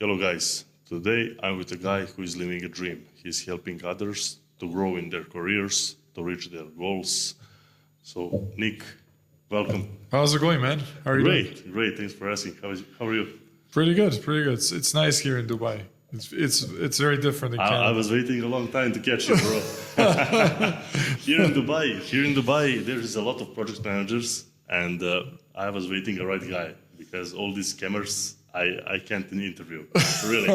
Hello guys, today I'm with a guy who is living a dream. He's helping others to grow in their careers, to reach their goals. So Nick, welcome. How's it going, man? How are you doing? Great, thanks for asking. How are you? Pretty good. It's nice here in Dubai. It's very different in Canada. I was waiting a long time to catch you, bro. Here in Dubai, there is a lot of project managers, and I was waiting the right guy because all these scammers, I can't interview, really.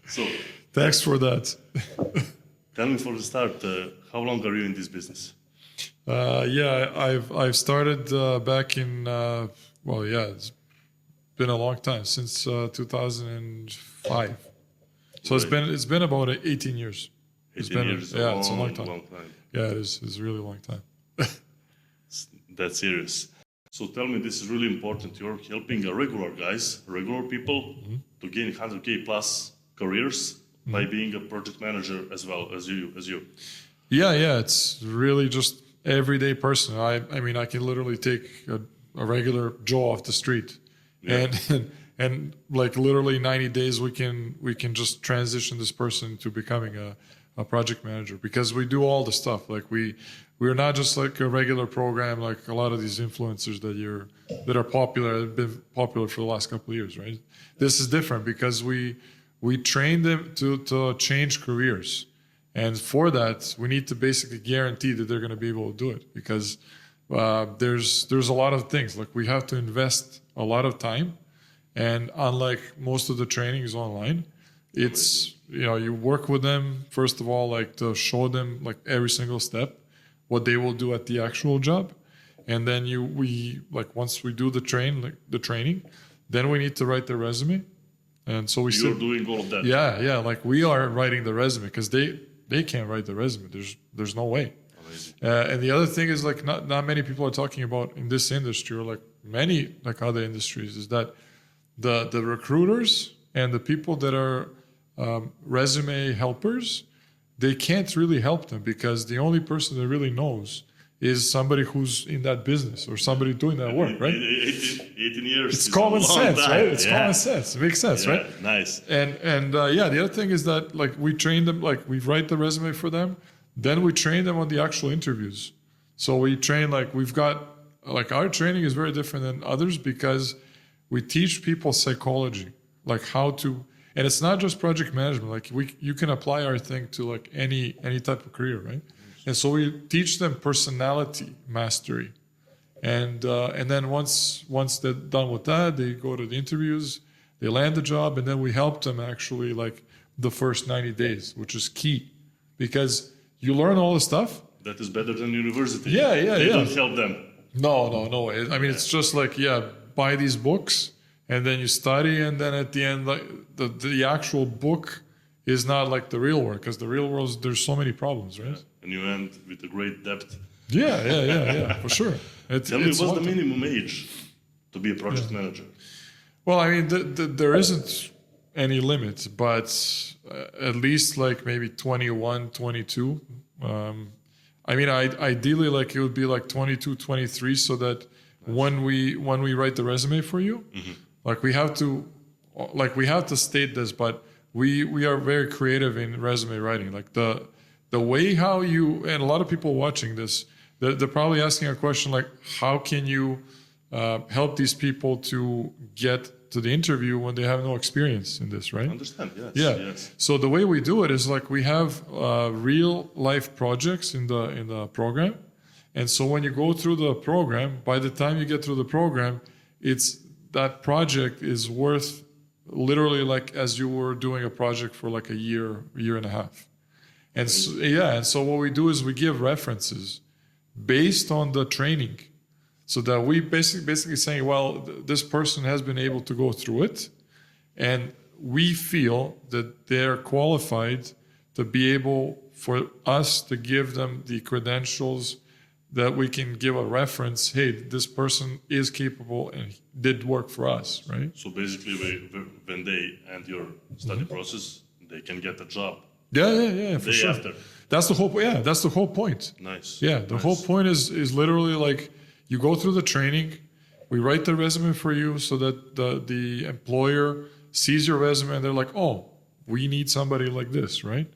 So, Thanks for that. tell me for the start, how long are you in this business? I've started back in it's been a long time, since 2005. So it's been about 18 years. 18 years, it's a long time. Long time. Yeah, it's a really long time. That's serious. So tell me, this is really important. You're helping regular people, to gain 100K plus careers by being a project manager as well as you. Yeah, it's really just everyday person. I mean, I can literally take a regular Joe off the street, and like literally 90 days we can just transition this person to becoming a project manager, because we do all the stuff. Like we're not just like a regular program like a lot of these influencers that are popular, have been popular for the last couple of years, right? This is different because we train them to change careers. And for that, we need to basically guarantee that they're going to be able to do it, because there's a lot of things. Like we have to invest a lot of time, and unlike most of the training is online, it's, you work with them first of all, like to show them like every single step, what they will do at the actual job, and then once we do the training, then we need to write the resume, and so You're doing all of that. Yeah, like we are writing the resume because they can't write the resume. There's no way. And the other thing is, like, not many people are talking about in this industry, or like many like other industries, is that the recruiters and the people that are resume helpers, they can't really help them, because the only person that really knows is somebody who's in that business or somebody doing that work, right? 18 years. It's common sense, time. right? It's common sense. It makes sense, right? Nice. And the other thing is that, like, we train them, like we write the resume for them, then we train them on the actual interviews. So we train, like, we've got, like, our training is very different than others because we teach people psychology, like how to, and it's not just project management. Like you can apply our thing to like any type of career, right? And so we teach them personality mastery, and then once they're done with that, they go to the interviews, they land the job, and then we help them actually like the first 90 days, which is key, because you learn all the stuff. That is better than university. Yeah. They don't help them. No. I mean, it's just like, buy these books, and then you study, and then at the end, like the actual book is not like the real world, because the real world, there's so many problems, right? Yeah. And you end with a great depth. Yeah, for sure. Tell me, what's the minimum age to be a project manager? Well, I mean, there isn't any limit, but at least like maybe 21, 22. I mean, ideally, like it would be like 22, 23, so that when we write the resume for you, like we have to state this, but we are very creative in resume writing. Like the way how you, and a lot of people watching this, they're probably asking a question like, how can you help these people to get to the interview when they have no experience in this, right? I understand, yes. Yes. So the way we do it is like we have real life projects in the program. And so when you go through the program, by the time you get through the program, that project is worth literally like as you were doing a project for like a year and a half. And so what we do is we give references based on the training, so that we basically saying, well, this person has been able to go through it, and we feel that they're qualified to be able for us to give them the credentials that we can give a reference. Hey, this person is capable and did work for us, right? So basically, when they end your study process, they can get a job. Yeah, for sure. After. That's the whole. Yeah, that's the whole point. Nice. Yeah, the whole point is literally like you go through the training, We write the resume for you so that the employer sees your resume and they're like, oh, we need somebody like this, right?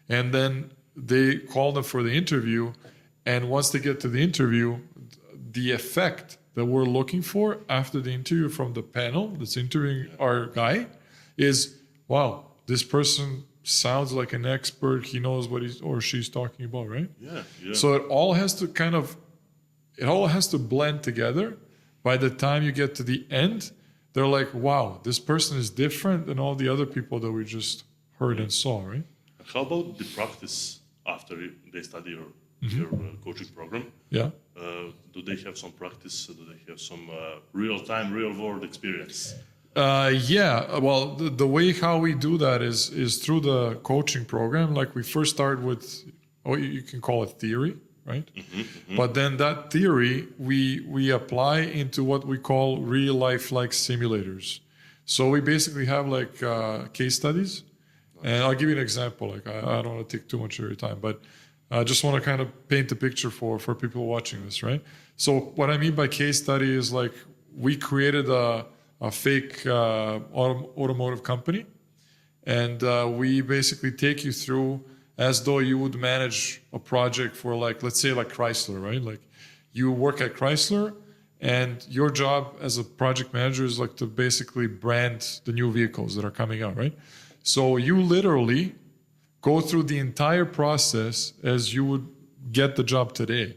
And then they call them for the interview. And once they get to the interview, the effect that we're looking for after the interview from the panel that's interviewing our guy is, wow, this person sounds like an expert. He knows what he's or she's talking about, right? Yeah. So it all has to blend together. By the time you get to the end, they're like, wow, this person is different than all the other people that we just heard and saw, right? How about the practice after they study your coaching program? Yeah. Do they have some practice? Do they have some real-time, real-world experience? Yeah. Well, the way how we do that is through the coaching program. Like we first start with, you can call it theory, right? But then that theory we apply into what we call real life like simulators. So we basically have like case studies, and I'll give you an example. Like I don't want to take too much of your time, but I just want to kind of paint the picture for people watching this, right? So what I mean by case study is like we created a fake automotive company, and we basically take you through as though you would manage a project for like, let's say like Chrysler, right? Like you work at Chrysler and your job as a project manager is like to basically brand the new vehicles that are coming out, right? So you literally go through the entire process as you would get the job today.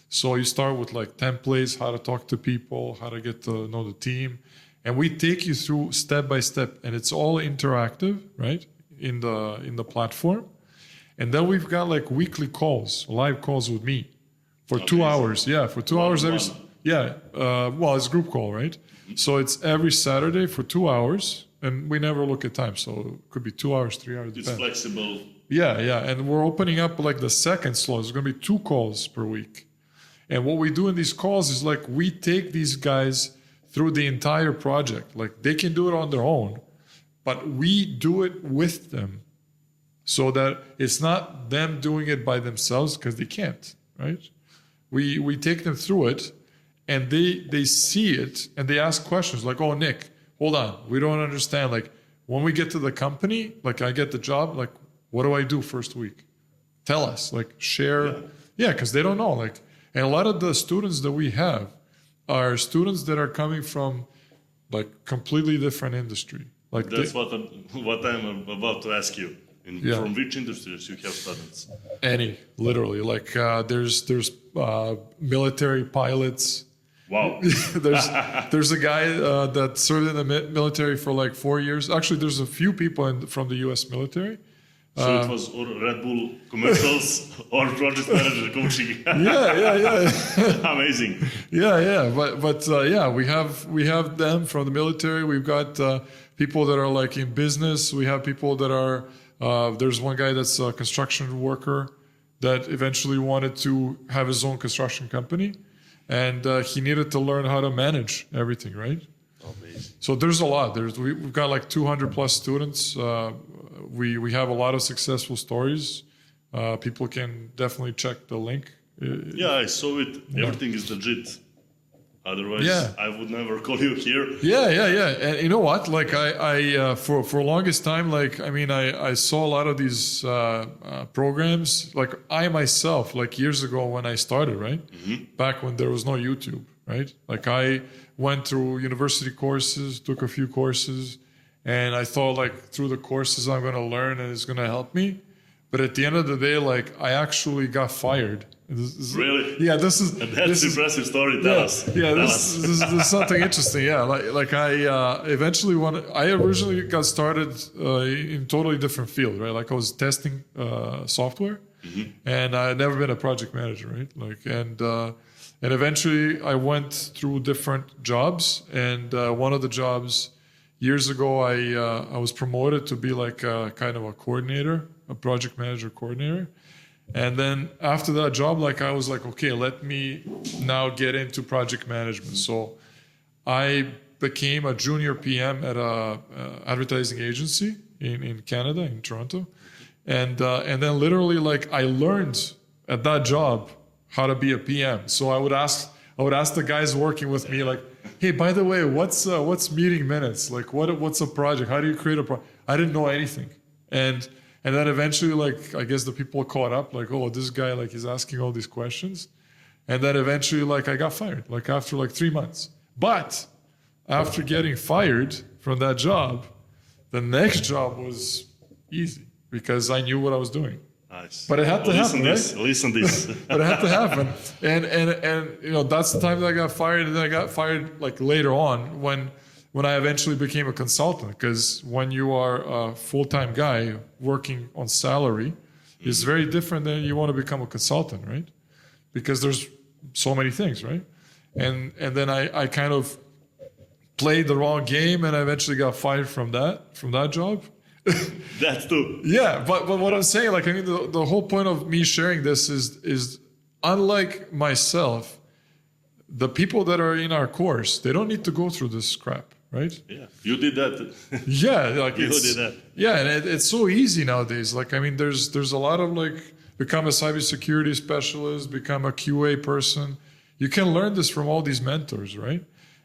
So you start with like templates, how to talk to people, how to get to know the team. And we take you through step by step, and it's all interactive, right? In the platform. And then we've got like weekly calls, live calls with me for 2 hours. Yeah, for 2 hours every. Yeah, well, it's group call, right? So it's every Saturday for 2 hours, and we never look at time. So it could be 2 hours, 3 hours. It's flexible. Yeah, and we're opening up like the second slot. There's going to be 2 calls per week. And what we do in these calls is like we take these guys through the entire project. Like they can do it on their own, but we do it with them. So that it's not them doing it by themselves because they can't, right? We take them through it, and they see it, and they ask questions like, oh, Nick, hold on. We don't understand. Like when we get to the company, like I get the job, like what do I do first week? Tell us, like share. Yeah, because they don't know. Like, and a lot of the students that we have are students that are coming from like completely different industry. Like that's what I'm about to ask you. From which industries you have students? Any, literally. Like there's military pilots. Wow. there's a guy that served in the military for like 4 years. Actually, there's a few people from the U.S. military. So it was Red Bull commercials or project manager coaching. Yeah. Amazing. Yeah. But yeah, we have them from the military. We've got people that are like in business. We have people that are. There's one guy that's a construction worker that eventually wanted to have his own construction company, and he needed to learn how to manage everything, right? Amazing. So there's a lot. We've got like 200 plus students. We have a lot of successful stories. People can definitely check the link. Yeah, I saw it. Everything is legit. Otherwise, I would never call you here. Yeah. And you know what? Like I for longest time, like, I mean, I saw a lot of these programs. Like I myself, like years ago when I started, right? Back when there was no YouTube, right? Like I went through university courses, took a few courses, and I thought like through the courses I'm going to learn and it's going to help me. But at the end of the day, like I actually got fired. Really? Yeah, that's impressive story. Tell us. Yeah, this is something interesting. Yeah, like I eventually I originally got started in totally different field, right? Like I was testing software, and I had never been a project manager, right? Like and eventually I went through different jobs, and one of the jobs years ago I was promoted to be like a kind of a coordinator, a project manager coordinator. And then after that job, like I was like, okay, let me now get into project management. So I became a junior PM at a advertising agency in Canada, in Toronto. And then literally like I learned at that job how to be a PM. So I would ask I would ask the guys working with me, like, hey, by the way, what's meeting minutes? Like, what's a project? How do you create a project? I didn't know anything. And then eventually, like, I guess the people caught up, like, oh, this guy, like, he's asking all these questions. And then eventually, like, I got fired, like, after like 3 months. But after getting fired from that job, the next job was easy because I knew what I was doing. Nice. But it had to happen, right? Listen this. But it had to happen. And you know, that's the time that I got fired. And then I got fired like later on when I eventually became a consultant. Because when you are a full-time guy working on salary, it's very different than you want to become a consultant, right? Because there's so many things, right? And then I kind of played the wrong game and I eventually got fired from that job. That's too. Yeah, but what I'm saying, like, I mean, the whole point of me sharing this is unlike myself, the people that are in our course, they don't need to go through this crap, right? Yeah, you did that. Yeah, like you did that. Yeah, and it's so easy nowadays. Like, I mean, there's a lot of like, become a cybersecurity specialist, become a QA person. You can learn this from all these mentors, right?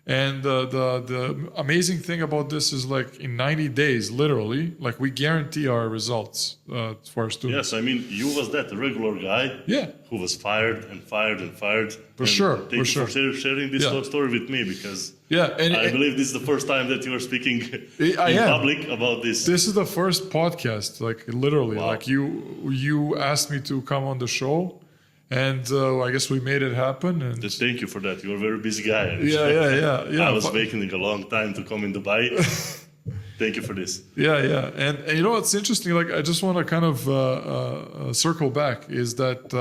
And the amazing thing about this is like in 90 days, literally, like we guarantee our results for our students. Yes, I mean, you was that regular guy who was fired and fired and fired. For sure. Thank you for sharing this story with me because and I believe this is the first time that you are speaking in public about this. This is the first podcast, like literally, like you asked me to come on the show. And I guess we made it happen. And just thank you for that. You're a very busy guy. Yeah. I was waiting a long time to come in Dubai. Thank you for this. Yeah. And you know what's interesting? Like, I just want to kind of circle back is that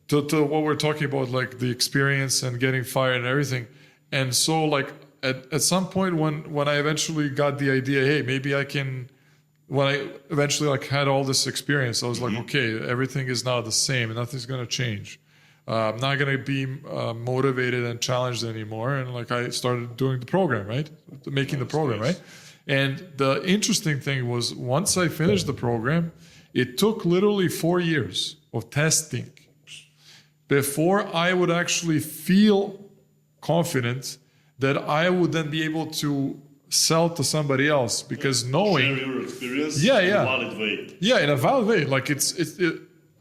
to what we're talking about, like the experience and getting fired and everything. And so, like at some point when I eventually got the idea, hey, maybe I can. When I eventually like had all this experience, I was like, okay, everything is now the same and nothing's going to change. I'm not going to be motivated and challenged anymore. And like I started doing the program, right? Making the program, right? And the interesting thing was once I finished the program, it took literally 4 years of testing before I would actually feel confident that I would then be able to sell to somebody else because knowing share your experience in a valid way. Yeah, in a valid way. Like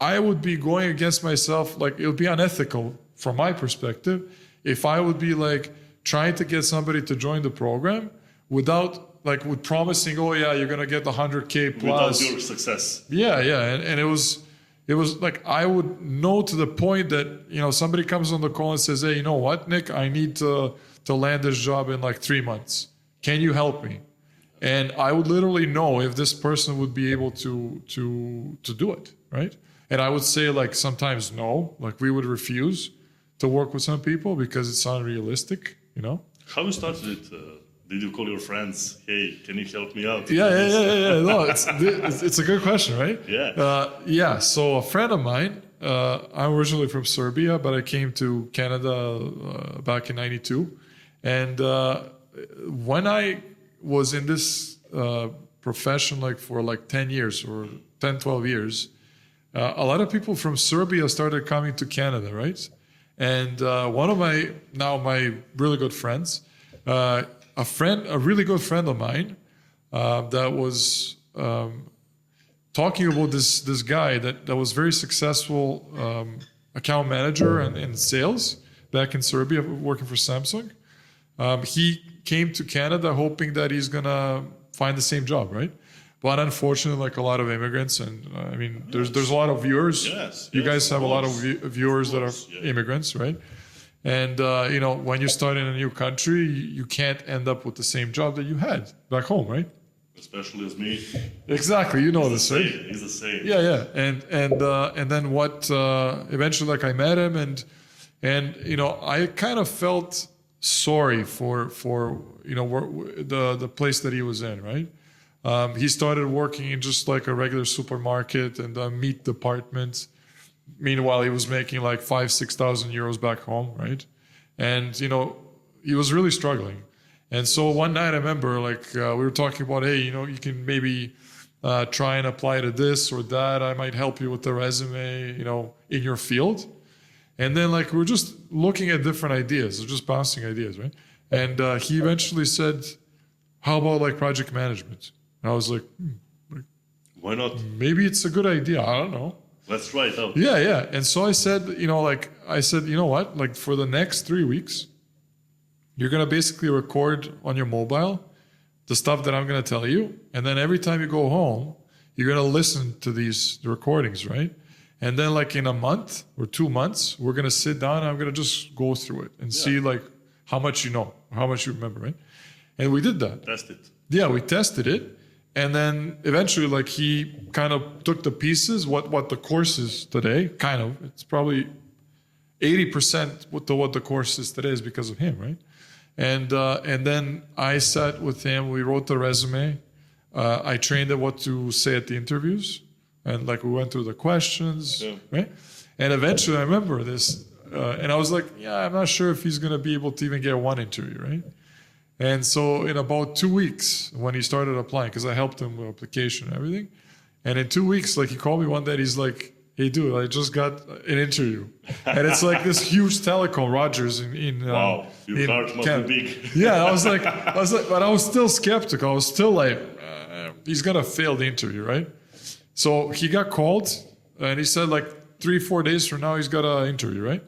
I would be going against myself. Like it would be unethical from my perspective if I would be like trying to get somebody to join the program without like with promising, oh yeah, you're gonna get the 100K plus without your success. Yeah, and it was like I would know to the point that somebody comes on the call and says, hey, you know what, Nick, I need to land this job in like 3 months. Can you help me? And I would literally know if this person would be able to do it, right? And I would say like sometimes no, like we would refuse to work with some people because it's unrealistic, How you started it? Did you call your friends? Hey, can you help me out? Yeah. No, it's a good question, right? Yeah. So a friend of mine, I'm originally from Serbia, but I came to Canada back in '92, and when I was in this profession like for like 10 years or 10, 12 years, a lot of people from Serbia started coming to Canada, right? And one of my really good friends, a really good friend of mine that was talking about this guy that was very successful account manager and in sales back in Serbia working for Samsung. He came to Canada hoping that he's gonna find the same job, right? But unfortunately, like a lot of immigrants, and I mean, there's a lot of viewers. You guys have a lot of viewers that are immigrants, right? And when you start in a new country, you can't end up with the same job that you had back home, right? Especially as me. Exactly, you know this, right? He's the same. Yeah, and then what? Eventually, like I met him, and I kind of felt sorry for the place that he was in, right? He started working in just like a regular supermarket and a meat department. Meanwhile, he was making like 5,000-6,000 euros back home, right? And he was really struggling. And so one night I remember like we were talking about, hey, you can maybe try and apply to this or that. I might help you with the resume, in your field. And then like we're just looking at different ideas, just bouncing ideas, right? And he eventually said, "How about like project management?" And I was like, Why not? maybe it's a good idea. I don't know. Let's try it out. Yeah. And so I said, you know what? Like for the next 3 weeks, you're going to basically record on your mobile the stuff that I'm going to tell you. And then every time you go home, you're going to listen to these recordings, right? And then like in a month or 2 months, we're going to sit down and I'm going to just go through it and see like how much you know, how much you remember, right? And we did that. Test it. Yeah, we tested it. And then eventually, like he kind of took the pieces, what the course is today, kind of. It's probably 80% what the course is today is because of him, right? And then I sat with him. We wrote the resume. I trained him what to say at the interviews, and like we went through the questions, right? And eventually, I remember this, and I was like, yeah, I'm not sure if he's gonna be able to even get one interview, right? And so in about 2 weeks, when he started applying, because I helped him with application and everything, and in 2 weeks, like he called me one day, and he's like, "Hey, dude, I just got an interview," and it's like this huge telecom, Rogers in Wow, your heart must Canada. be big. Yeah, I was like, but I was still skeptical. I was still like, he's gonna fail the interview, right? So he got called, and he said like 3-4 days from now he's got an interview, right?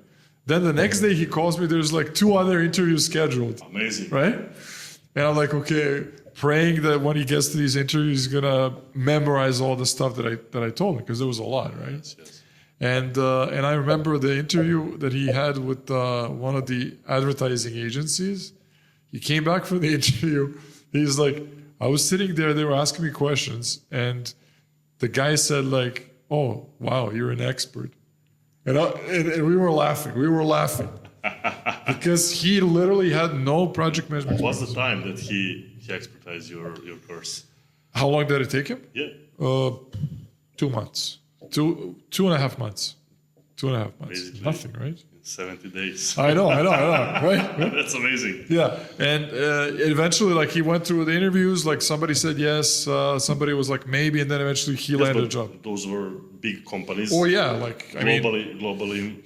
Then the next day he calls me. There's like 2 other interviews scheduled. Amazing. Right? And I'm like, okay, praying that when he gets to these interviews, he's gonna memorize all the stuff that I told him, because there was a lot, right? Yes. And I remember the interview that he had with one of the advertising agencies. He came back from the interview. He's like, I was sitting there. They were asking me questions, and the guy said like, "Oh, wow, you're an expert." And we were laughing. We were laughing because he literally had no project management. What's the time that he expertised your course? How long did it take him? Yeah. 2 months. 2.5 months. 2.5 months. Basically. Nothing, right? 70 days. I know, right? That's amazing. Yeah, and eventually, like he went through the interviews. Like somebody said yes, somebody was like maybe, and then eventually he landed a job. Those were big companies. Oh yeah, like I mean, globally.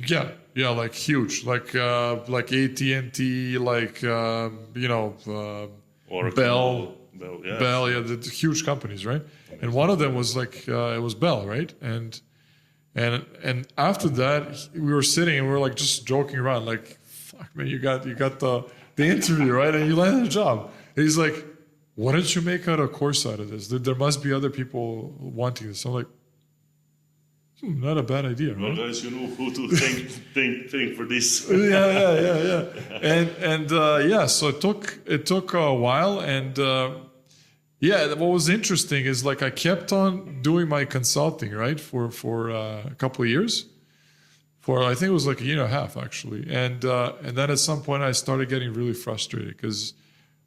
yeah, like huge, like AT&T, like Oracle, Bell, yeah, the huge companies, right? And one of them was like it was Bell, right? And after that, we were sitting and we were like just joking around, like, "Fuck, man, you got the interview, right? And you landed a job." And he's like, "Why don't you make out a course out of this? There must be other people wanting this." I'm like, not a bad idea, right? Well, guys, you know who to think for this. Yeah. And so it took a while, and what was interesting is like I kept on doing my consulting, right, for a couple of years, for I think it was like a year and a half actually, and then at some point I started getting really frustrated because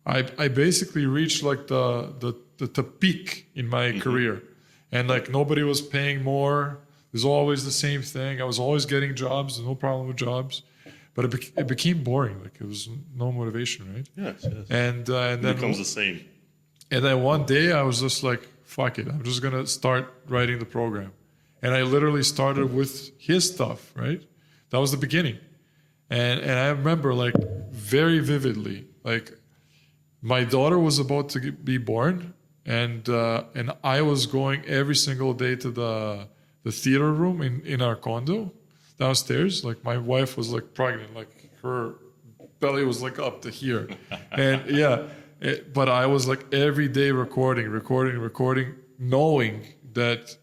I basically reached like the peak in my career, and like nobody was paying more. It was always the same thing. I was always getting jobs, no problem with jobs, but it became boring. Like it was no motivation, right? Yes. And then It becomes the same. And then one day I was just like, fuck it, I'm just gonna start writing the program. And I literally started with his stuff, right? That was the beginning. And I remember like very vividly, like my daughter was about to be born, and I was going every single day to the theater room in our condo downstairs. Like my wife was like pregnant, like her belly was like up to here. And but I was like every day recording, knowing that,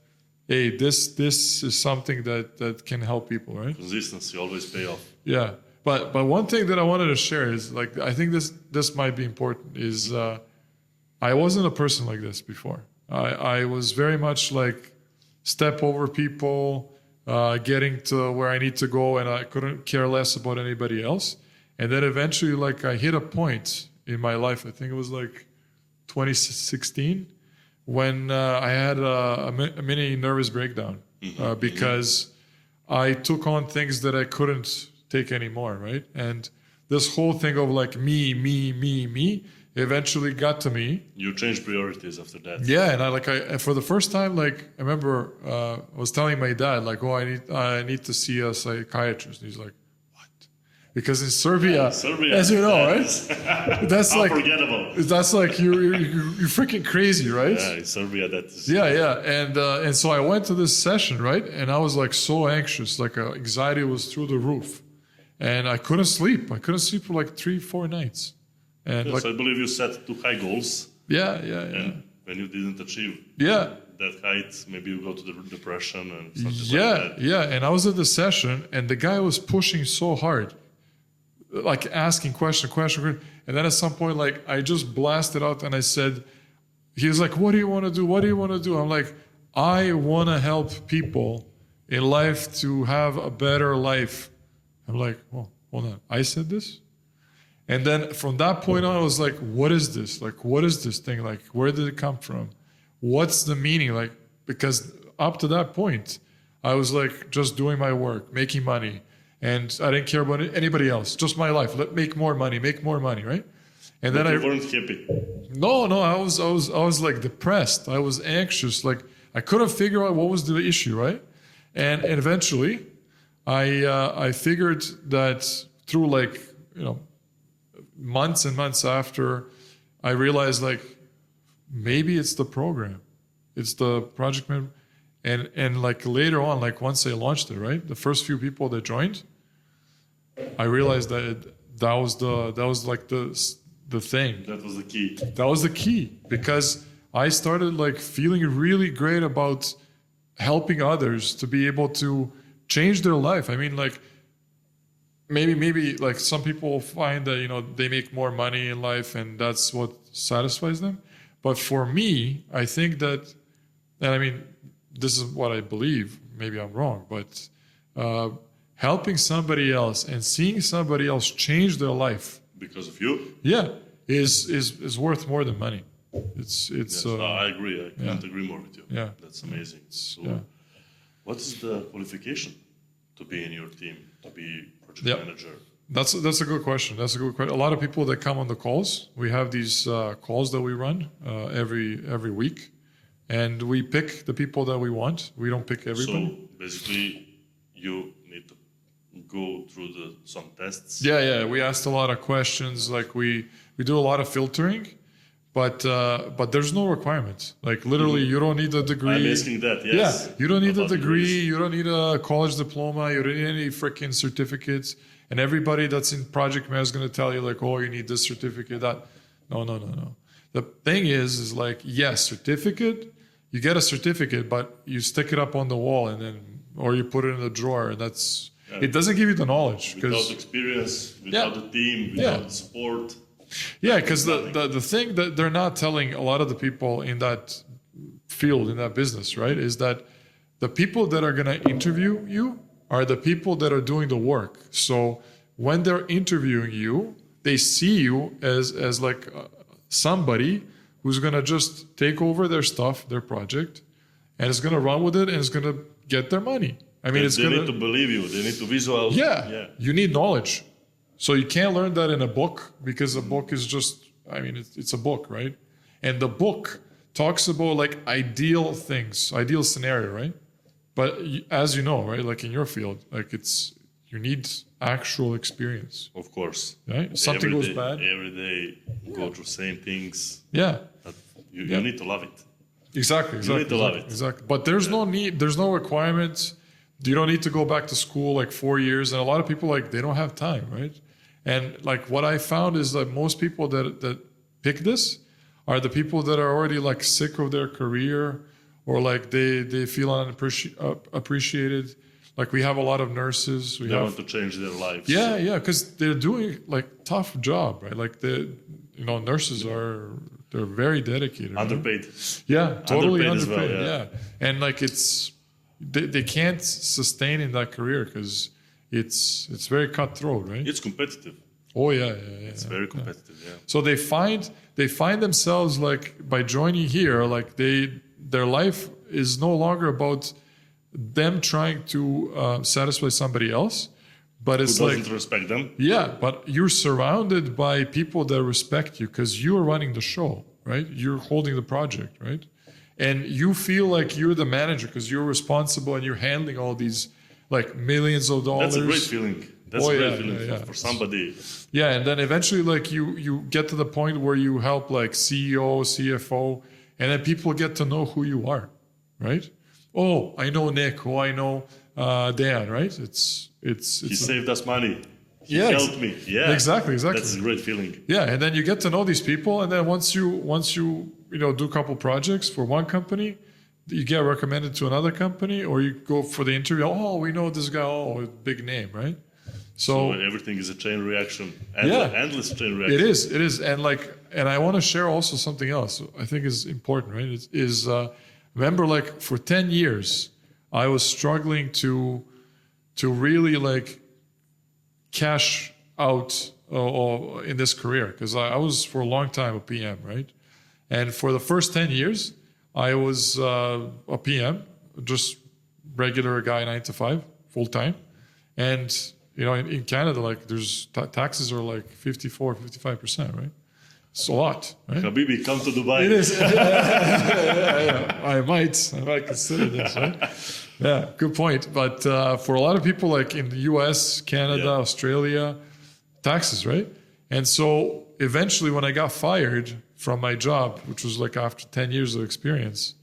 hey, this is something that can help people, right? Consistency always pay off. Yeah, but one thing that I wanted to share is like I think this might be important is I wasn't a person like this before. I was very much like step over people, getting to where I need to go, and I couldn't care less about anybody else. And then eventually, like I hit a point in my life, I think it was like 2016, when I had a mini nervous breakdown because I took on things that I couldn't take anymore, right? And this whole thing of like me eventually got to me. You change priorities after that. Yeah, and I for the first time, like I remember, I was telling my dad, like, oh, I need to see a psychiatrist. And he's like, what? Because in Serbia, as you know, right? That's like unforgettable. That's like you're freaking crazy, right? Yeah, in Serbia, that is. Yeah, and so I went to this session, right? And I was like so anxious, like anxiety was through the roof, and I couldn't sleep. I couldn't sleep for like 3-4 nights. And Yes, like, I believe you set too high goals, yeah. and when you didn't achieve Yeah. that height, maybe you go to the depression and something Yeah, like that. yeah. And I was at the session, and the guy was pushing so hard, like asking question. And then at some point, like I just blasted out, and I said, he was like, "What do you want to do? What do you want to do?" I'm like, "I want to help people in life to have a better life." I'm like, "Well, hold on. I said this." And then from that point on, I was like, what is this? Like, what is this thing? Like, where did it come from? What's the meaning? Like, because up to that point, I was like just doing my work, making money. And I didn't care about anybody else, just my life. Make more money, right? And But then you weren't happy. No, I was like depressed. I was anxious. Like I couldn't figure out what was the issue, right? And eventually, I figured that through like, months and months after, I realized like maybe it's the program, it's the project man, and like later on, like once I launched it, right, the first few people that joined, I realized that was like the thing. That was the key. That was the key, because I started like feeling really great about helping others to be able to change their life. I mean, like. Maybe like some people find that they make more money in life and that's what satisfies them, but for me, I think that, and I mean, this is what I believe, maybe I'm wrong, but helping somebody else and seeing somebody else change their life Because of you? is worth more than money. It's Yes, I agree. I can't agree more with you. Yeah. That's amazing. So, yeah. what is the qualification to be in your team, to be project Yeah. manager? That's a good question. A lot of people that come on the calls, we have these calls that we run every week, and we pick the people that we want. We don't pick everybody. So basically, you need to go through some tests. Yeah. We asked a lot of questions. Like we do a lot of filtering, but there's no requirements. Like literally, you don't need a degree. I'm asking that. Yes. Yeah, you don't need a About degree. degrees. You don't need a college diploma. You don't need any freaking certificates. And everybody that's in project management is going to tell you like, oh, you need this certificate, that. No. The thing is like, yes, certificate. You get a certificate, but you stick it up on the wall or you put it in a drawer. And that's it. Doesn't give you the knowledge Without experience, without the team, without support. Yeah, because the thing that they're not telling a lot of the people in that field, in that business, right, is that the people that are going to interview you are the people that are doing the work. So when they're interviewing you, they see you as like somebody who's going to just take over their stuff, their project, and is going to run with it and is going to get their money. I mean, They need to believe you. They need to visualize. Yeah, you need knowledge. So you can't learn that in a book, because a book is just, I mean, it's a book, right? And the book talks about like ideal things, ideal scenario, right? But as you know, right, like in your field, like you need actual experience. Of course. Right? Something goes bad. Every day, go through same things. Yeah. You need to love it. Exactly. You need to love it. Exactly. But there's no need, there's no requirement. You don't need to go back to school like 4 years. And a lot of people, like, they don't have time, right? And like what I found is that most people that pick this are the people that are already like sick of their career, or like they feel unappreciated. Like we have a lot of nurses. They want to change their lives. Yeah, because they're doing like tough job, right? Like nurses they're very dedicated. Underpaid. Right? Yeah, totally Underpaid underpaid. as well, yeah. And like they can't sustain in that career because it's very cutthroat, right? It's competitive. Oh yeah. It's very competitive. Yeah. So they find themselves like by joining here, like their life is no longer about them trying to satisfy somebody else, but it's Who like, doesn't respect them? yeah, but you're surrounded by people that respect you because you're running the show, right? You're holding the project, right? And you feel like you're the manager because you're responsible and you're handling all these like millions of dollars. That's a great feeling. That's a great feeling for somebody. Yeah, and then eventually like you get to the point where you help like CEO, CFO, and then people get to know who you are, right? Oh, I know Nick. Oh, I know Dan, right? He saved us money. He Yeah, helped me. Yeah, exactly. That's a great feeling. Yeah, and then you get to know these people, and then once you do a couple projects for one company, you get recommended to another company, or you go for the interview. Oh, we know this guy. Oh, big name, right? So everything is a chain reaction. Endless chain reaction. It is, and I want to share also something else I think is important, right? Remember, like for 10 years, I was struggling to really like cash out in this career because I was for a long time a PM, right? And for the first 10 years, I was a PM, just regular guy, 9 to 5, full time. And in Canada, like there's taxes are like 54, 55%, right? It's a lot, right? Habibi, come to Dubai. It is. Yeah. I might consider this, right? Yeah, good point. But for a lot of people, like in the US, Canada, Australia, taxes, right? And so eventually when I got fired from my job, which was like after 10 years of experience,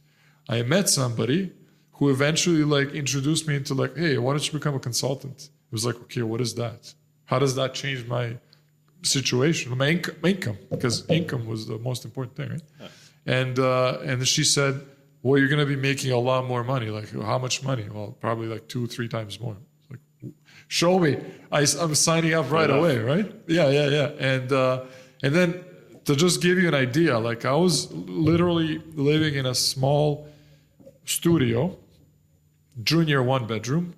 I met somebody who eventually like introduced me into like, hey, why don't you become a consultant? It was like, okay, what is that? How does that change my situation, my income? Because income was the most important thing, right? Yeah. And she said, well, you're going to be making a lot more money. Like, how much money? Well, probably like 2-3 times more. Like, show me. I'm signing up right away, right? Yeah. And then to just give you an idea, like I was literally living in a small studio, junior 1-bedroom,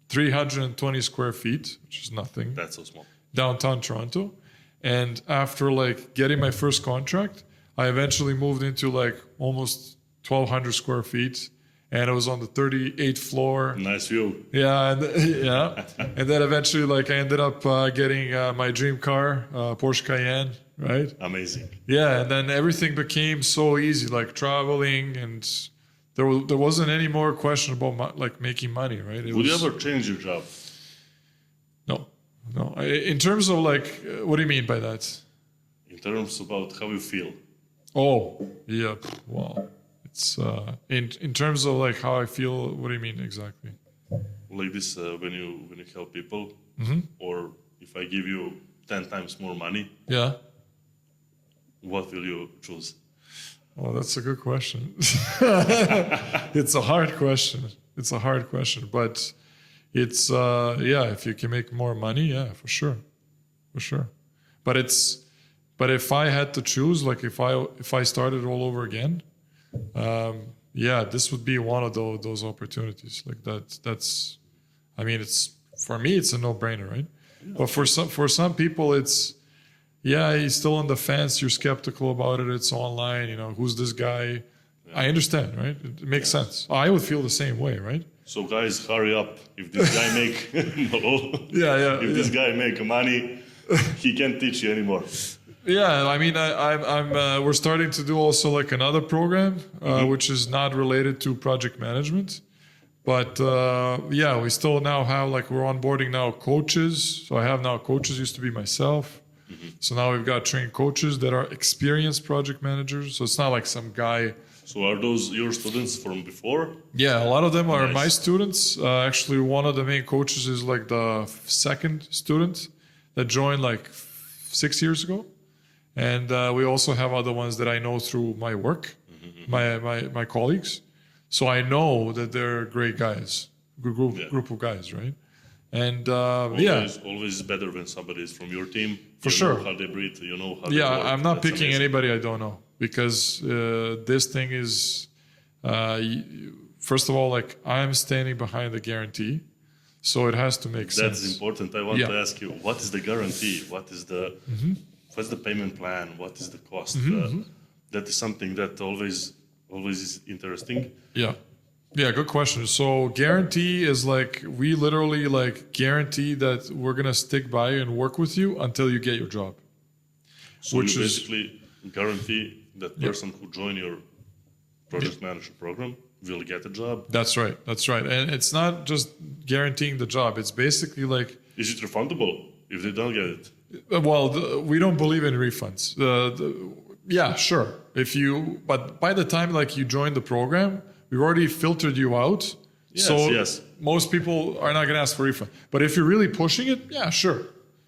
320 square feet, which is nothing. That's so small. Downtown Toronto. And after like getting my first contract, I eventually moved into like almost 1,200 square feet, and it was on the 38th floor. Nice view. Yeah, and then eventually like I ended up getting my dream car, Porsche Cayenne, right? Amazing. Yeah, and then everything became so easy, like traveling, and there wasn't any more question about like making money, right? Would you ever change your job? No. In terms of like, what do you mean by that? In terms about how you feel. Oh, yeah. Well, it's in terms of like how I feel. What do you mean exactly? Like this, when you help people, or if I give you 10 times more money, what will you choose? Well, that's a good question. It's a hard question. But it's if you can make more money, for sure. But if I had to choose, like if I started all over again, this would be one of those opportunities. Like that's I mean, it's for me it's a no-brainer, right? Yeah. But for some people it's he's still on the fence, you're skeptical about it, it's online, who's this guy? I understand, right? It makes sense. I would feel the same way, right? So guys, hurry up. If this guy make if this guy make money, he can't teach you anymore. Yeah, I mean, we're starting to do also like another program, which is not related to project management, but we still now have like we're onboarding now coaches. So I have now coaches. Used to be myself. So now we've got trained coaches that are experienced project managers. So it's not like some guy. So are those your students from before? Yeah, a lot of them are my students. Actually, one of the main coaches is like the second student that joined like 6 years ago. And we also have other ones that I know through my work, my colleagues. So I know that they're great guys, group of guys, right? And always better when somebody is from your team. For sure. You know how they breathe, you know how they work. I'm not picking anybody I don't know, because this thing is, first of all, like I'm standing behind the guarantee, so it has to make sense. That's important. I want to ask you, what is the guarantee? What is the what's the payment plan? What is the cost? That is something that always is interesting. Yeah. Yeah, good question. So guarantee is like we literally like guarantee that we're gonna stick by you and work with you until you get your job. So Which you is- basically guarantee that person who join your project manager program will get a job. That's right. That's right. And it's not just guaranteeing the job. It's basically like, Is it refundable if they don't get it? well, we don't believe in refunds. Yeah, sure. But by the time like you join the program, we've already filtered you out. Yes, So yes. most people are not going to ask for refund. But if you're really pushing it, yeah, sure.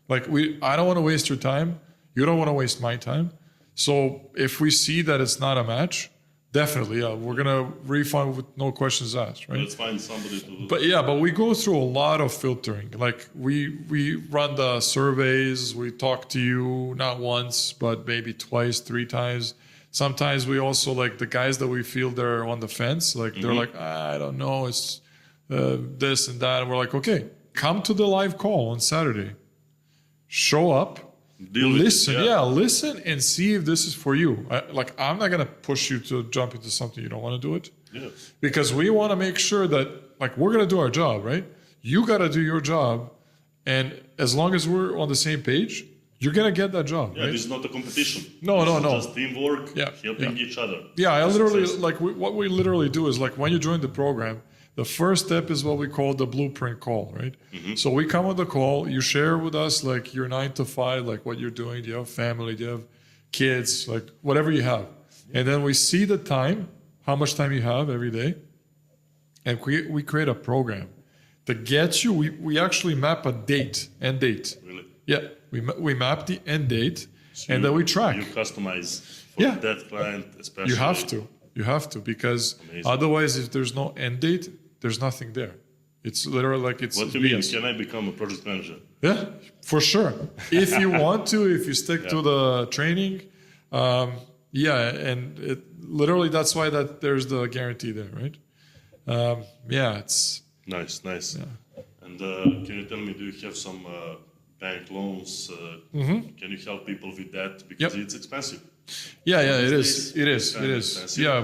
Like I don't want to waste your time. You don't want to waste my time. So if we see that it's not a match, definitely, yeah, we're gonna refund with no questions asked, right? Let's find somebody to. But we go through a lot of filtering. Like we run the surveys. We talk to you not once, but maybe twice, 3 times. Sometimes we also like the guys that we feel they're on the fence. Like they're like, I don't know, it's this and that. And we're like, okay, come to the live call on Saturday. Show up. Deal with it, Listen, yeah. listen and see if this is for you. I'm not gonna push you to jump into something you don't want to do it, Yeah. because we want to make sure that like we're gonna do our job, right? You gotta do your job, and as long as we're on the same page, you're gonna get that job, Yeah, right? this is not a competition. No, This no, is no. just teamwork, Yeah, helping yeah. each other. Yeah, I literally Success. like what we literally do is like when you join the program, the first step is what we call the blueprint call, right? So we come on the call, you share with us like your 9 to 5, like what you're doing. Do you have family? Do you have kids? Like whatever you have. And then we see the time, how much time you have every day. And we create a program that gets you, we actually map a end date. Really. Yeah, we map the end date So and then we track. You customize for Yeah. that client, especially. You have to, because Amazing. otherwise, if there's no end date, there's nothing there. It's literally like it's. What do you mean? BS. Can I become a project manager? Yeah, for sure. If you want to, if you stick to the training, yeah, and it literally that's why that there's the guarantee there, right? Yeah, it's Nice. And can you tell me, do you have some bank loans? Can you help people with that? Because Yep. it's expensive. yeah, it These is, days, it it's is, kind it of is. expensive. Yeah,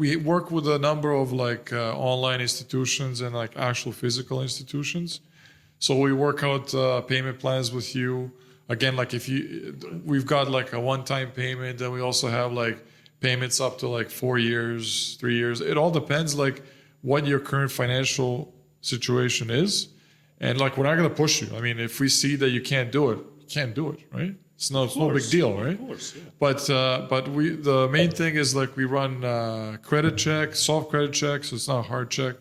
we work with a number of like online institutions and like actual physical institutions. So we work out payment plans with you. Again, like we've got like a one-time payment, and we also have like payments up to like 4 years, 3 years. It all depends like what your current financial situation is. And like, we're not going to push you. I mean, if we see that you can't do it, you can't do it, right? It's no big deal, right? Of course, yeah. But the main thing is like we run credit checks, soft credit checks. So it's not a hard check.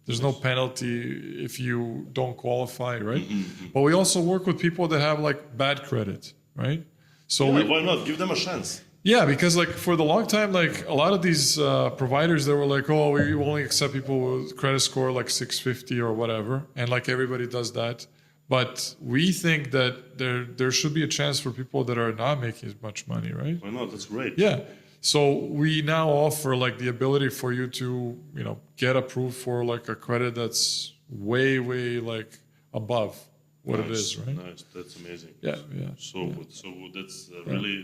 There's no penalty if you don't qualify, right? But we also work with people that have like bad credit, right? So Yeah, why not? Give them a chance. yeah, because like for the long time, like a lot of these providers, they were like, oh, we only accept people with credit score like 650 or whatever, and like everybody does that. But we think that there should be a chance for people that are not making as much money, right? Why not? That's great. Yeah. So we now offer like the ability for you to, get approved for like a credit that's way like above what it is, right? Nice. That's amazing. Yeah, yeah. So that's a really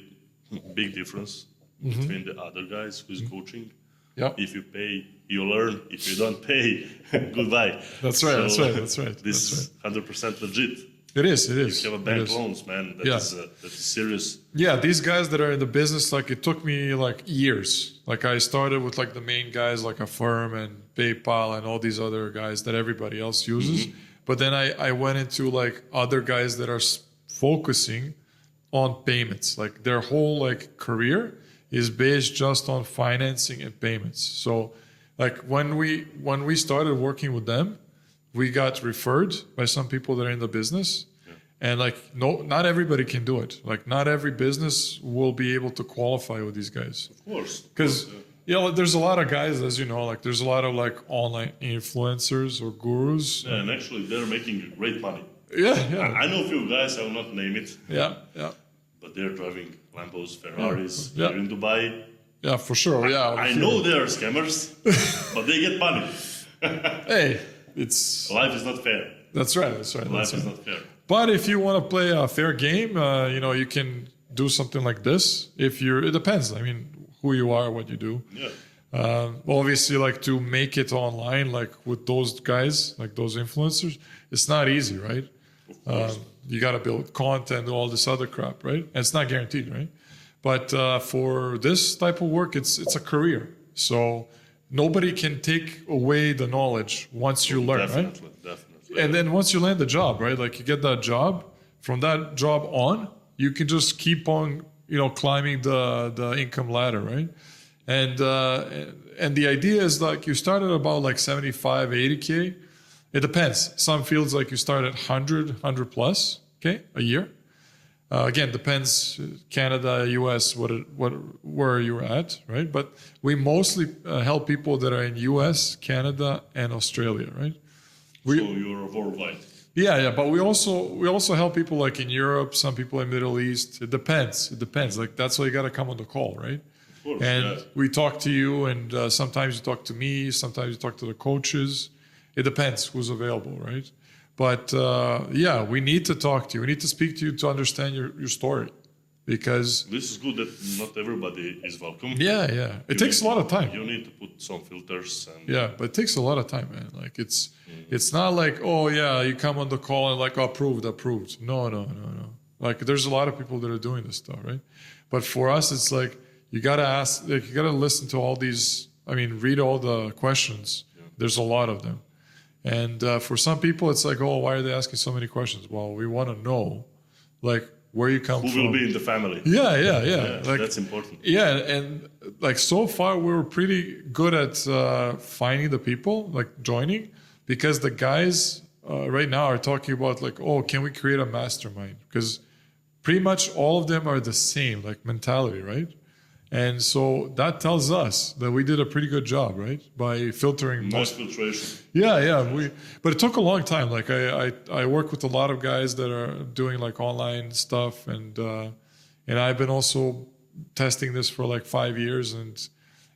big difference between the other guys who's coaching. Yeah. If you pay, you learn. If you don't pay, goodbye. That's right. So, That's right. This is 100% legit. It is. You have a bank It is. loans, man. Yeah. That is serious. Yeah, these guys that are in the business, like it took me like years. Like I started with like the main guys like Affirm and PayPal and all these other guys that everybody else uses. But then I went into like other guys that are focusing on payments. Like their whole like career is based just on financing and payments. So like when we started working with them, we got referred by some people that are in the business. And like, not everybody can do it. Like not every business will be able to qualify with these guys. Of course. Because, there's a lot of guys, as you know, like there's a lot of like online influencers or gurus. Yeah, and actually, they're making great money. Yeah. I know a few guys, I will not name it, Yeah. but they're driving Lambos, Ferraris, Yeah. they're in Dubai. Yeah, for sure. Yeah. I know they are scammers, but they get money. Hey, it's, Life is not fair. that's right. Life is not fair. But if you want to play a fair game, you can do something like this. It depends. I mean, who you are, what you do. Yeah. Obviously, like to make it online, like with those guys, like those influencers, it's not easy, right? You got to build content and all this other crap, right? And it's not guaranteed, right? But for this type of work, it's a career. So nobody can take away the knowledge once you learn, right? Definitely. And then once you land the job, right? Like you get that job, from that job on, you can just keep on, climbing the income ladder, right? And the idea is like you start at about like 75, 80K. It depends. Some fields like you start at 100 plus, okay, a year. Again, depends Canada, US, where you're at, right? But we mostly help people that are in US, Canada, and Australia, right? So you're worldwide. Yeah, but we also help people like in Europe, some people in Middle East. It depends. Like that's why you got to come on the call, right? Of course, And yes. we talk to you, and sometimes you talk to me, sometimes you talk to the coaches. It depends who's available, right? But yeah, we need to talk to you. We need to speak to you to understand your story, because This is good that not everybody is welcome. yeah, it takes a lot of time. You need to put some filters. And Yeah, but it takes a lot of time, man. Like it's not like, oh yeah, you come on the call and like, oh, approved. No. Like there's a lot of people that are doing this stuff, right? But for us, it's like you gotta ask, like you gotta listen to all these. I mean, read all the questions. Yeah. There's a lot of them, and for some people, it's like, oh, why are they asking so many questions? Well, we want to know, like, where you come who from. will be in the family? Yeah. Like That's important. yeah, and like so far we were pretty good at finding the people, like joining, because the guys right now are talking about like, oh, can we create a mastermind? Because pretty much all of them are the same, like mentality, right? And so that tells us that we did a pretty good job, right? By filtering Nice filtration. yeah. But it took a long time. Like I work with a lot of guys that are doing like online stuff, and I've been also testing this for like 5 years, and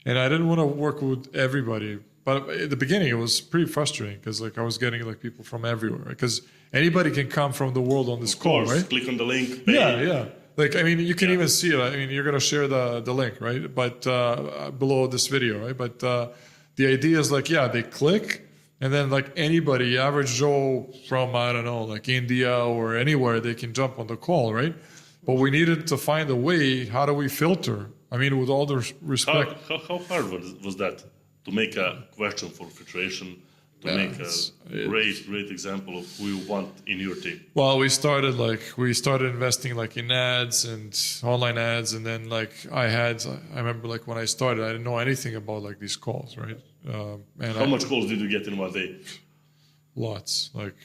I didn't want to work with everybody. But at the beginning, it was pretty frustrating because like I was getting like people from everywhere. Because anybody can come from the world on this call, right? Click on the link. Pay. Yeah. Like, I mean, you can even see it. I mean, you're going to share the link, right? But below this video, right? But the idea is like, yeah, they click, and then like anybody, average Joe from, I don't know, like India or anywhere, they can jump on the call, right? But we needed to find a way. How do we filter? I mean, with all the respect. How hard was that to make a question for filtration? To make a great example of who you want in your team. Well, we started investing like in ads and online ads, and then like I remember like when I started, I didn't know anything about like these calls, right? And How much calls did you get in one day? Lots, like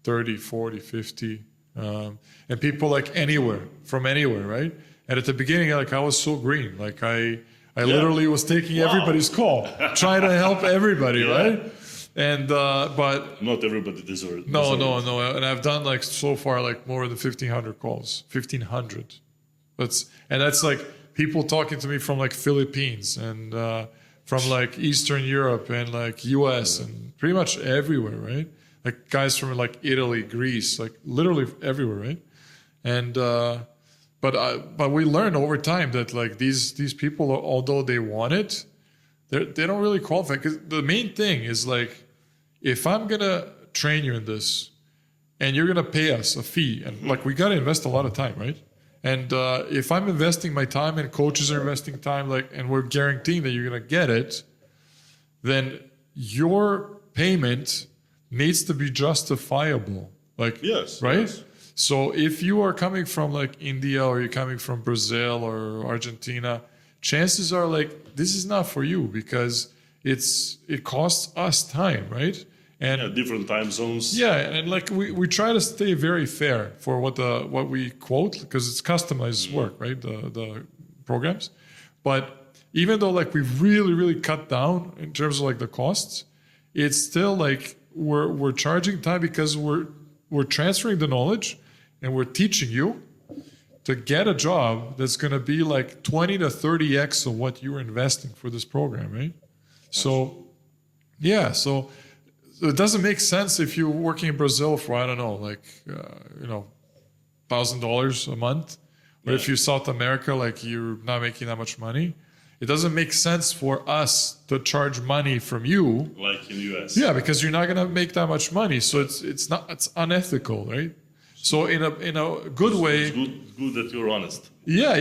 30, 40, 50, and people like from anywhere, right? And at the beginning, like I was so green, like I literally was taking everybody's call, trying to help everybody, right? And but not everybody deserves it. No. And I've done like so far like more than 1,500 calls. 1,500. That's like people talking to me from like Philippines and from like Eastern Europe and like US and pretty much everywhere, right? Like guys from like Italy, Greece, like literally everywhere, right? And but we learned over time that like these people, although they want it, they don't really qualify. Because the main thing is like, if I'm gonna train you in this, and you're gonna pay us a fee, and like we gotta invest a lot of time, right? And if I'm investing my time and coaches are investing time, like, and we're guaranteeing that you're gonna get it, then your payment needs to be justifiable. Like, yes, right? Yes. So if you are coming from like India or you're coming from Brazil or Argentina, chances are like this is not for you because it costs us time, right? And different time zones. Yeah, and like we try to stay very fair for what we quote because it's customized work, right? The programs, but even though like we've really cut down in terms of like the costs, it's still like we're charging time because we're transferring the knowledge and we're teaching you to get a job that's going to be like 20 to 30x of what you're investing for this program, right? So, yeah, so it doesn't make sense if you're working in Brazil for, I don't know, like, $1,000 a month. Or if you're South America, like you're not making that much money. it doesn't make sense for us to charge money from you. Like in US. Yeah, because you're not gonna make that much money, so it's unethical, right? So in a good way. It's good that you're honest. Yeah.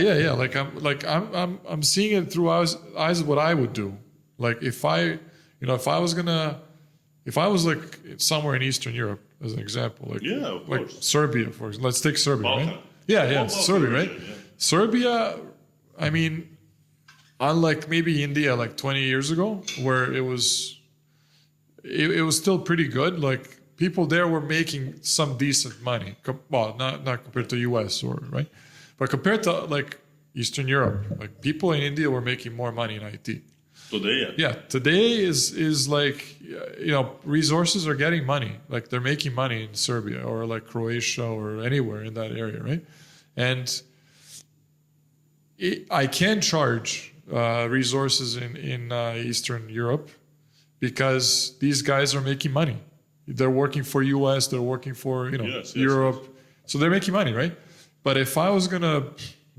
I'm seeing it through eyes of what I would do. Like if I was like somewhere in Eastern Europe, as an example, like Yeah, of like course. Serbia, for example. Let's take Serbia, Balkan. right? Yeah, Balkan Serbia, right? region, yeah. Serbia, I mean, unlike maybe India, like 20 years ago, where it was still pretty good. Like people there were making some decent money. Well, not compared to US or right, but compared to like Eastern Europe, like people in India were making more money in IT. Today, yeah. Yeah, today is like resources are getting money. Like they're making money in Serbia or like Croatia or anywhere in that area, right? And I can charge resources in Eastern Europe because these guys are making money. They're working for US, they're working for Europe, so they're making money, right? But if I was gonna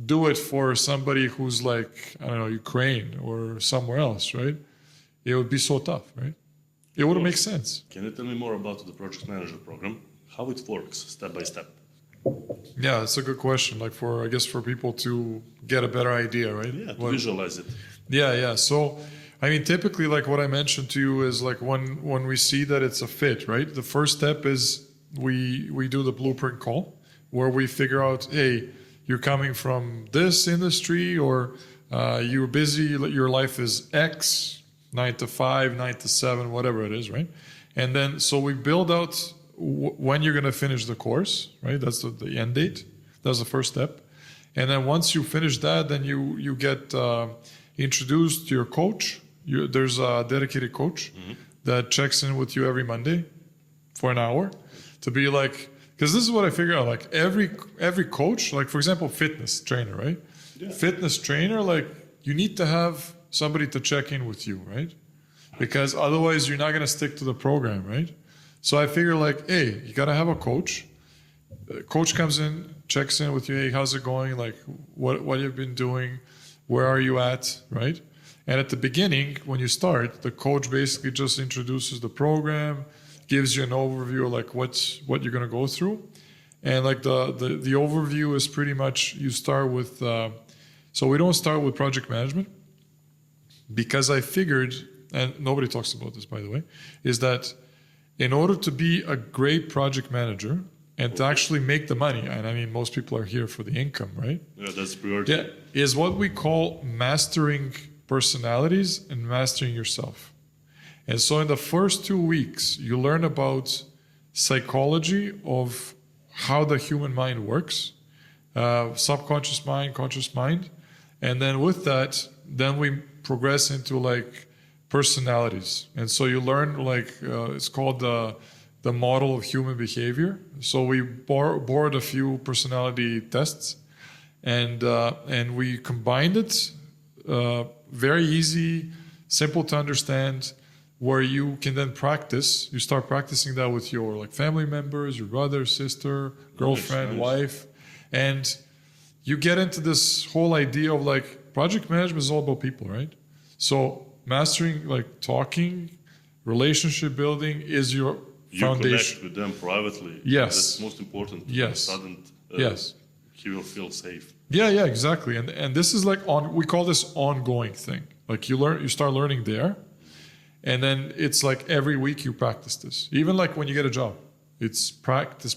do it for somebody who's like, I don't know, Ukraine or somewhere else, right? It would be so tough, right? It wouldn't make sense. Can you tell me more about the project manager program? How it works step by step? Yeah, that's a good question. Like I guess for people to get a better idea, right? Yeah, to visualize it. Yeah. So, I mean, typically, like what I mentioned to you is like when we see that it's a fit, right? The first step is we do the blueprint call where we figure out, hey, you're coming from this industry or you're busy, your life is X, 9 to 5, 9 to 7, whatever it is, right? And then, so we build out when you're going to finish the course, right? That's the end date. That's the first step. And then once you finish that, then you get introduced to your coach. There's a dedicated coach that checks in with you every Monday for an hour to be like, because this is what I figure out, like every coach, like for example, fitness trainer, right? Yeah. Fitness trainer, like you need to have somebody to check in with you, right? Because otherwise you're not going to stick to the program, right? So I figure like, hey, you got to have a coach. Coach comes in, checks in with you. Hey, how's it going? Like what you've been doing? Where are you at? Right? And at the beginning, when you start, the coach basically just introduces the program, gives you an overview of like what you're going to go through. And like the overview is pretty much you start with, so we don't start with project management because I figured, and nobody talks about this by the way, is that in order to be a great project manager and to actually make the money, and I mean, most people are here for the income, right? Yeah, that's priority. Yeah, is what we call mastering personalities and mastering yourself. And so in the first 2 weeks, you learn about psychology of how the human mind works, subconscious mind, conscious mind. And then with that, then we progress into like personalities. And so you learn like, it's called the model of human behavior. So we borrowed a few personality tests and we combined it, very easy, simple to understand, where you can then practice. You start practicing that with your like family members, your brother, sister, girlfriend, Nice. wife, and you get into this whole idea of like project management is all about people, right? So mastering like talking, relationship building is your You foundation. connect with them privately. Yes. That's most important. Yes. Sudden, Yes. he will feel safe. Yeah, exactly. And this is like we call this ongoing thing. Like you start learning there. And then it's like every week you practice this. Even like when you get a job, it's practice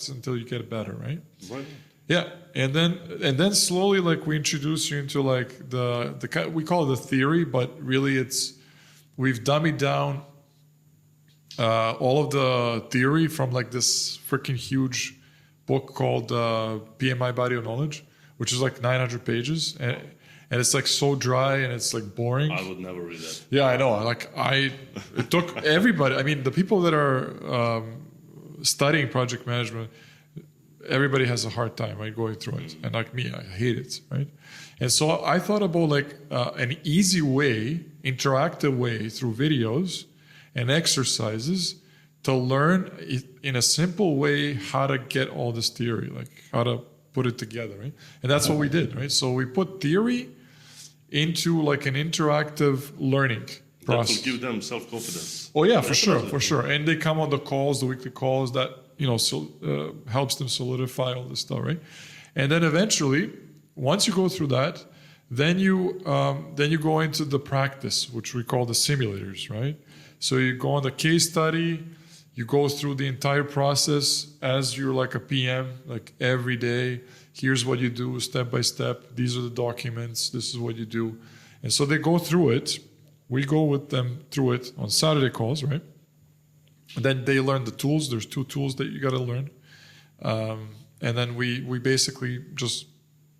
until you get better, right? Right. Yeah, and then slowly like we introduce you into like the we call it the theory, but really we've dummied down all of the theory from like this freaking huge book called PMI Body of Knowledge, which is like 900 pages, and it's like so dry and it's like boring. I would never read that. Yeah, I know. It took everybody. I mean, the people that are studying project management, everybody has a hard time, right, going through it. And like me, I hate it, right? And so I thought about like an easy way, interactive way through videos and exercises to learn in a simple way how to get all this theory, like how to put it together, right? And that's what we did, right? So we put theory into like an interactive learning process. That will give them self-confidence. Oh yeah, for sure. And they come on the calls, the weekly calls that, helps them solidify all this stuff, right? And then eventually, once you go through that, then you go into the practice, which we call the simulators, right? So you go on the case study, you go through the entire process as you're like a PM, like every day. Here's what you do step by step. These are the documents. This is what you do. And so they go through it. We go with them through it on Saturday calls, right? And then they learn the tools. There's 2 tools that you got to learn. And then we basically just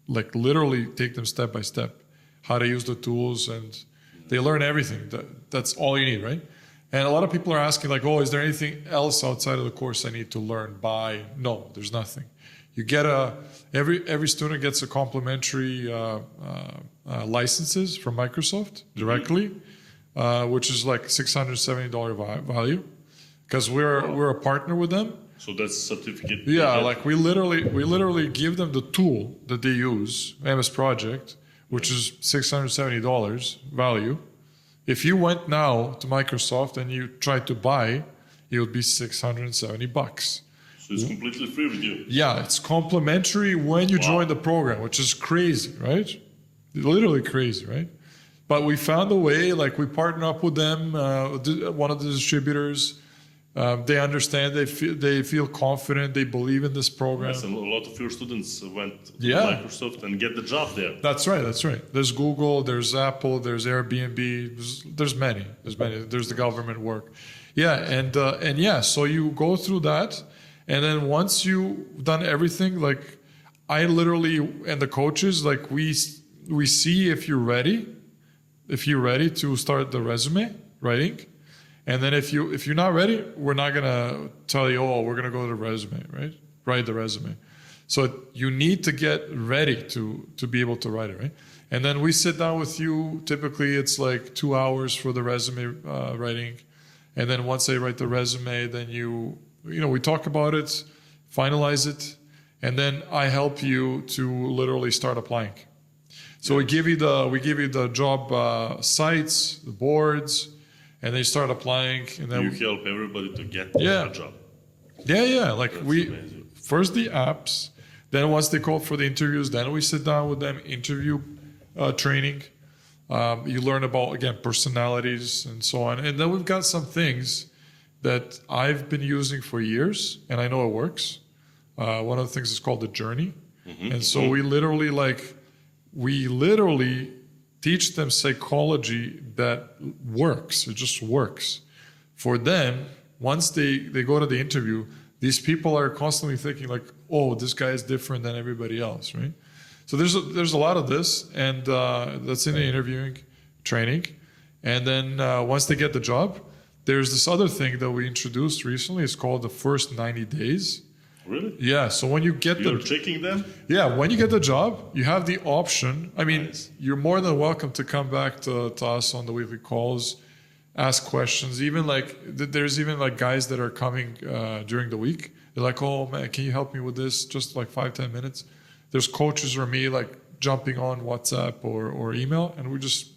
like literally take them step by step, how to use the tools, and they learn everything. That's all you need, right? And a lot of people are asking like, oh, is there anything else outside of the course I need to learn by? No, there's nothing. You get every student gets a complimentary licenses from Microsoft directly, which is like $670 value, because we're a partner with them. So that's a certificate. Yeah, like we literally give them the tool that they use, MS Project, which is $670 value. If you went now to Microsoft and you tried to buy, it would be $670. So it's completely free with you. Yeah, it's complimentary when you join the program, which is crazy, right? Literally crazy, right? But we found a way, like we partner up with them, one of the distributors. They understand, they feel confident, they believe in this program. Yes, and a lot of your students went to Yeah. Microsoft and get the job there. That's right. There's Google, there's Apple, there's Airbnb, there's many. There's the government work. Yeah, and yeah, so you go through that, and then once you've done everything, like I literally, and the coaches, like we see if you're ready to start the resume writing. And then if you're not ready, we're not gonna tell you, oh, we're gonna go to the resume, right? Write the resume. So you need to get ready to be able to write it, right? And then we sit down with you. Typically, it's like 2 hours for the resume writing. And then once they write the resume, then we talk about it, finalize it, and then I help you to literally start applying. So we give you the job sites, the boards, and they start applying, and then you help everybody to get a job. Yeah. Like That's we amazing. first the apps, then once they call for the interviews, then we sit down with them, interview training. You learn about again personalities and so on, and then we've got some things that I've been using for years, and I know it works. One of the things is called the journey, and so we literally teach them psychology that works. It just works. For them, once they go to the interview, these people are constantly thinking like, oh, this guy is different than everybody else, right? So there's a lot of this, and that's in the interviewing training. And then once they get the job, there's this other thing that we introduced recently. It's called the first 90 days. Really? Yeah, so when you get You're checking them? Yeah, when you get the job, you have the option. I mean, Nice. You're more than welcome to come back to us on the weekly calls, ask questions. Even like, there's even like guys that are coming during the week. They're like, oh man, can you help me with this? Just like 5-10 minutes. There's coaches or me like jumping on WhatsApp or email, and we just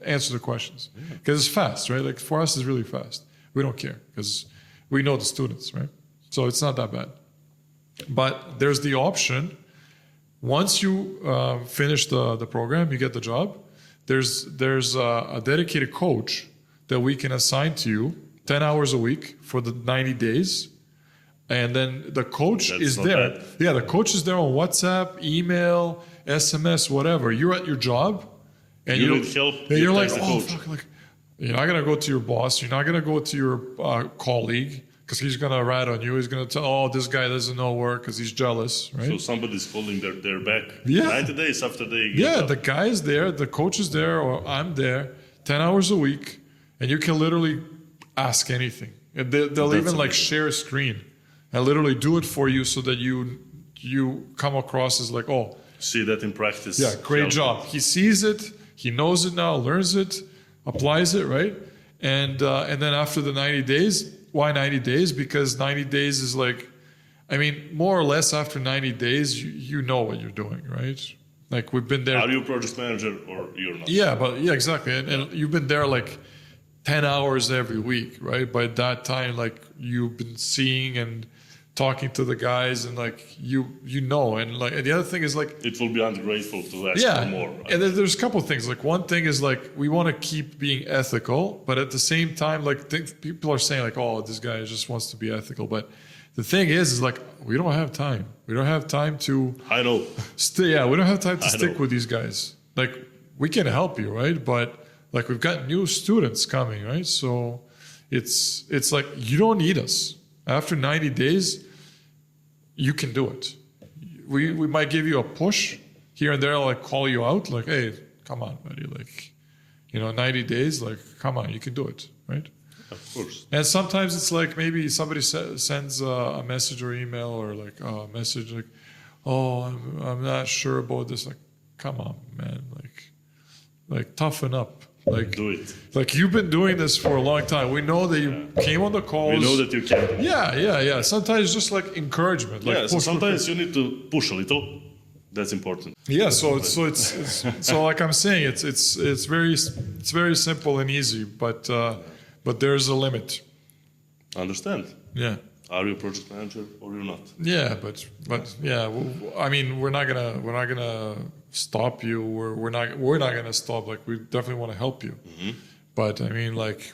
answer the questions. Because it's fast, right? Like for us, it's really fast. We don't care because we know the students, right? So it's not that bad. But there's the option, once you finish the program, you get the job, there's a dedicated coach that we can assign to you 10 hours a week for the 90 days. And then the coach is there. Bad. Yeah, the coach is there on WhatsApp, email, SMS, whatever. You're at your job, and You need help, and you're you like, text the oh, coach. fuck, like, you're not gonna go to your boss. You're not gonna go to your colleague because he's gonna rat on you. He's gonna tell, oh, this guy doesn't know work because he's jealous, right? So somebody's holding their back. Yeah. 90 days after they get Yeah, job. the guy is there, the coach is there, or I'm there, 10 hours a week, and you can literally ask anything. And they'll even like share a screen and literally do it for you so that you come across as like, oh, See that in practice. yeah, great Help. job. He sees it, he knows it now, learns it, applies it, right? And then after the 90 days, why 90 days? Because 90 days is like, I mean, more or less after 90 days, you know what you're doing, right? Like we've been there. Are you a project manager or you're not? Yeah, but yeah, exactly. And you've been there like 10 hours every week, right? By that time, like you've been seeing and talking to the guys, and like you know, and like and the other thing is like It will be ungrateful to ask for more. Right? and there's a couple of things. Like one thing is like we want to keep being ethical, but at the same time, like people are saying like, oh, this guy just wants to be ethical, but the thing is like we don't have time. We don't have time to I know. yeah, we don't have time to I stick know. with these guys. Like we can help you, right? But like we've got new students coming, right? So it's like you don't need us. After 90 days, you can do it. We might give you a push here and there, like call you out, like, hey, come on, buddy, like, 90 days, like, come on, you can do it, right? Of course. And sometimes it's like maybe somebody sends a message or email or like a message like, oh, I'm not sure about this. Like, come on, man, like toughen up. Like, Do it. like you've been doing this for a long time. We know that you came on the calls. We know that you can. Yeah. Sometimes just like encouragement. Like Yeah, so push. sometimes you need to push a little. That's important. Yeah, so it's so like I'm saying, it's very simple and easy, but there's a limit. Understand? Yeah. Are you a project manager or you're not? Yeah, but yeah, I mean, we're not gonna stop you. We're not gonna stop. Like we definitely want to help you, but I mean, like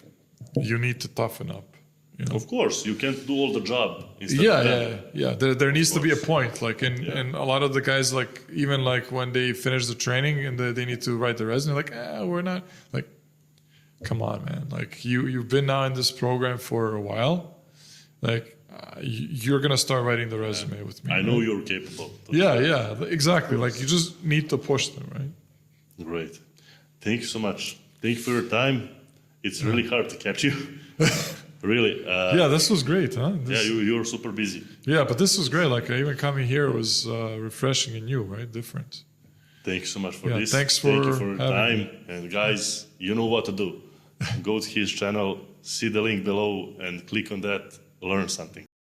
you need to toughen up. Of course, you can't do all the job. Instead of them. Yeah. There needs to be a point. Like, and a lot of the guys, like even like when they finish the training and they need to write the resume, like, we're not like, come on, man. Like you've been now in this program for a while, like. You're gonna start writing the resume with me. I know you're capable. Yeah, exactly. Like you just need to push them, right? Great. Thank you so much. Thank you for your time. It's really hard to catch you. Really. Yeah, this was great, huh? Yeah, you're super busy. Yeah, but this was great. Like even coming here was refreshing and new, right? Different. Thank you so much for Yeah, this. thanks Thank you for for your having time. And guys, you know what to do. Go to his channel, see the link below, and click on that. Learn something.